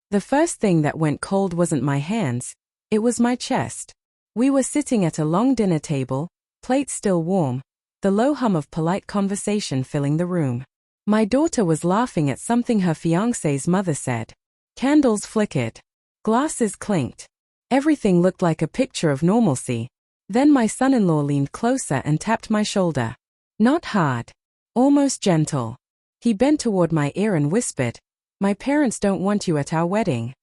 The first thing that went cold wasn't my hands, it was my chest. We were sitting at a long dinner table, plates still warm, the low hum of polite conversation filling the room. My daughter was laughing at something her fiancé's mother said. Candles flickered. Glasses clinked. Everything looked like a picture of normalcy. Then my son-in-law leaned closer and tapped my shoulder. Not hard. Almost gentle. He bent toward my ear and whispered, "My parents don't want you at our wedding."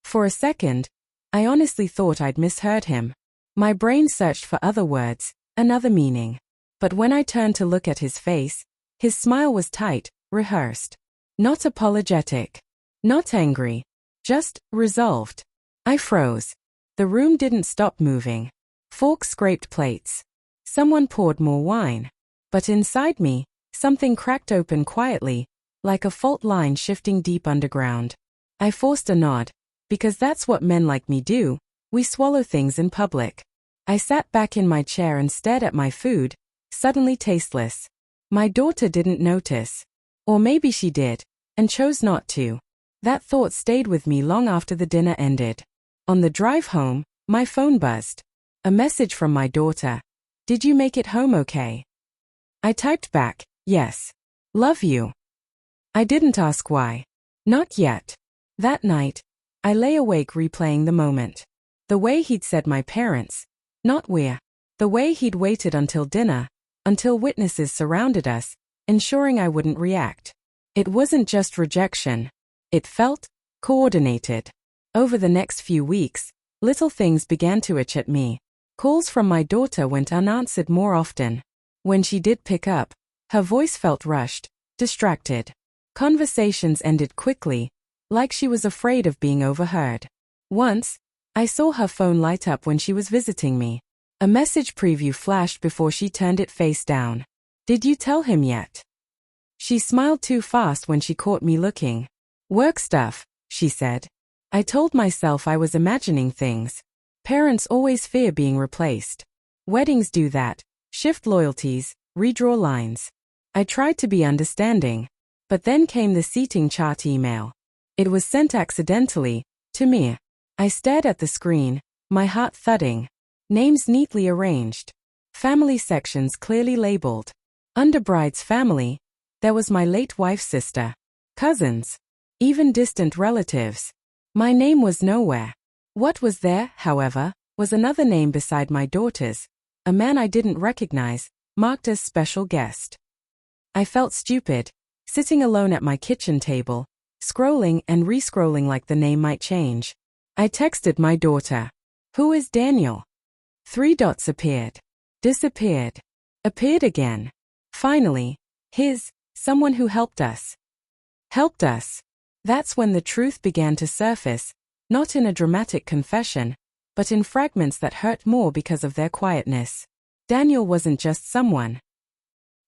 For a second, I honestly thought I'd misheard him. My brain searched for other words, another meaning. But when I turned to look at his face, his smile was tight, rehearsed. Not apologetic. Not angry. Just resolved. I froze. The room didn't stop moving. Forks scraped plates. Someone poured more wine. But inside me, something cracked open quietly, like a fault line shifting deep underground. I forced a nod, because that's what men like me do, we swallow things in public. I sat back in my chair and stared at my food, suddenly tasteless. My daughter didn't notice. Or maybe she did, and chose not to. That thought stayed with me long after the dinner ended. On the drive home, my phone buzzed. A message from my daughter. "Did you make it home okay?" I typed back, "Yes. Love you." I didn't ask why. Not yet. That night, I lay awake replaying the moment. The way he'd said my parents. Not where. The way he'd waited until dinner, until witnesses surrounded us, ensuring I wouldn't react. It wasn't just rejection. It felt coordinated. Over the next few weeks, little things began to itch at me. Calls from my daughter went unanswered more often. When she did pick up, her voice felt rushed, distracted. Conversations ended quickly, like she was afraid of being overheard. Once, I saw her phone light up when she was visiting me. A message preview flashed before she turned it face down. "Did you tell him yet?" She smiled too fast when she caught me looking. "Work stuff," she said. I told myself I was imagining things. Parents always fear being replaced. Weddings do that, shift loyalties, redraw lines. I tried to be understanding. But then came the seating chart email. It was sent accidentally, to me. I stared at the screen, my heart thudding. Names neatly arranged. Family sections clearly labeled. Under bride's family, there was my late wife's sister. Cousins. Even distant relatives. My name was nowhere. What was there, however, was another name beside my daughter's. A man I didn't recognize, marked as special guest. I felt stupid, sitting alone at my kitchen table, scrolling and re-scrolling like the name might change. I texted my daughter. "Who is Daniel?" 3 dots appeared. Disappeared. Appeared again. Finally, someone who helped us. Helped us. That's when the truth began to surface, not in a dramatic confession, but in fragments that hurt more because of their quietness. Daniel wasn't just someone.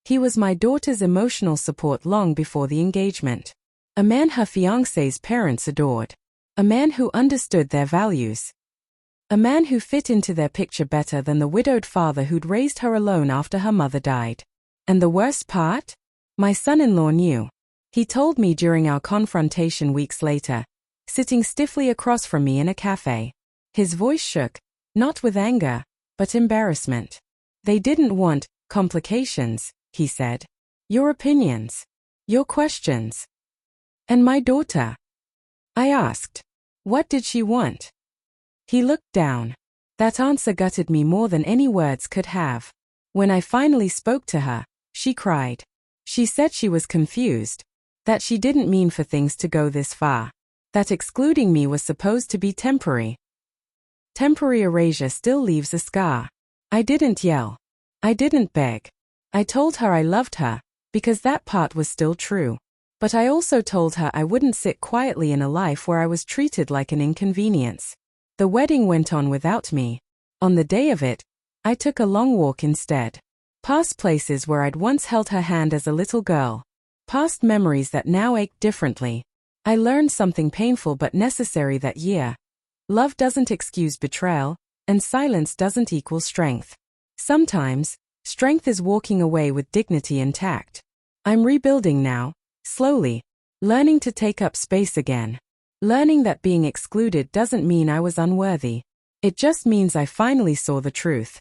He was my daughter's emotional support long before the engagement. A man her fiancé's parents adored. A man who understood their values. A man who fit into their picture better than the widowed father who'd raised her alone after her mother died. And the worst part? My son-in-law knew. He told me during our confrontation weeks later, sitting stiffly across from me in a cafe. His voice shook, not with anger, but embarrassment. "They didn't want complications," he said. "Your opinions. Your questions." "And my daughter?" I asked. "What did she want?" He looked down. That answer gutted me more than any words could have. When I finally spoke to her, she cried. She said she was confused. That she didn't mean for things to go this far. That excluding me was supposed to be temporary. Temporary erasure still leaves a scar. I didn't yell. I didn't beg. I told her I loved her, because that part was still true. But I also told her I wouldn't sit quietly in a life where I was treated like an inconvenience. The wedding went on without me. On the day of it, I took a long walk instead. Past places where I'd once held her hand as a little girl. Past memories that now ached differently. I learned something painful but necessary that year. Love doesn't excuse betrayal, and silence doesn't equal strength. Sometimes, strength is walking away with dignity intact. I'm rebuilding now, slowly, learning to take up space again. Learning that being excluded doesn't mean I was unworthy. It just means I finally saw the truth.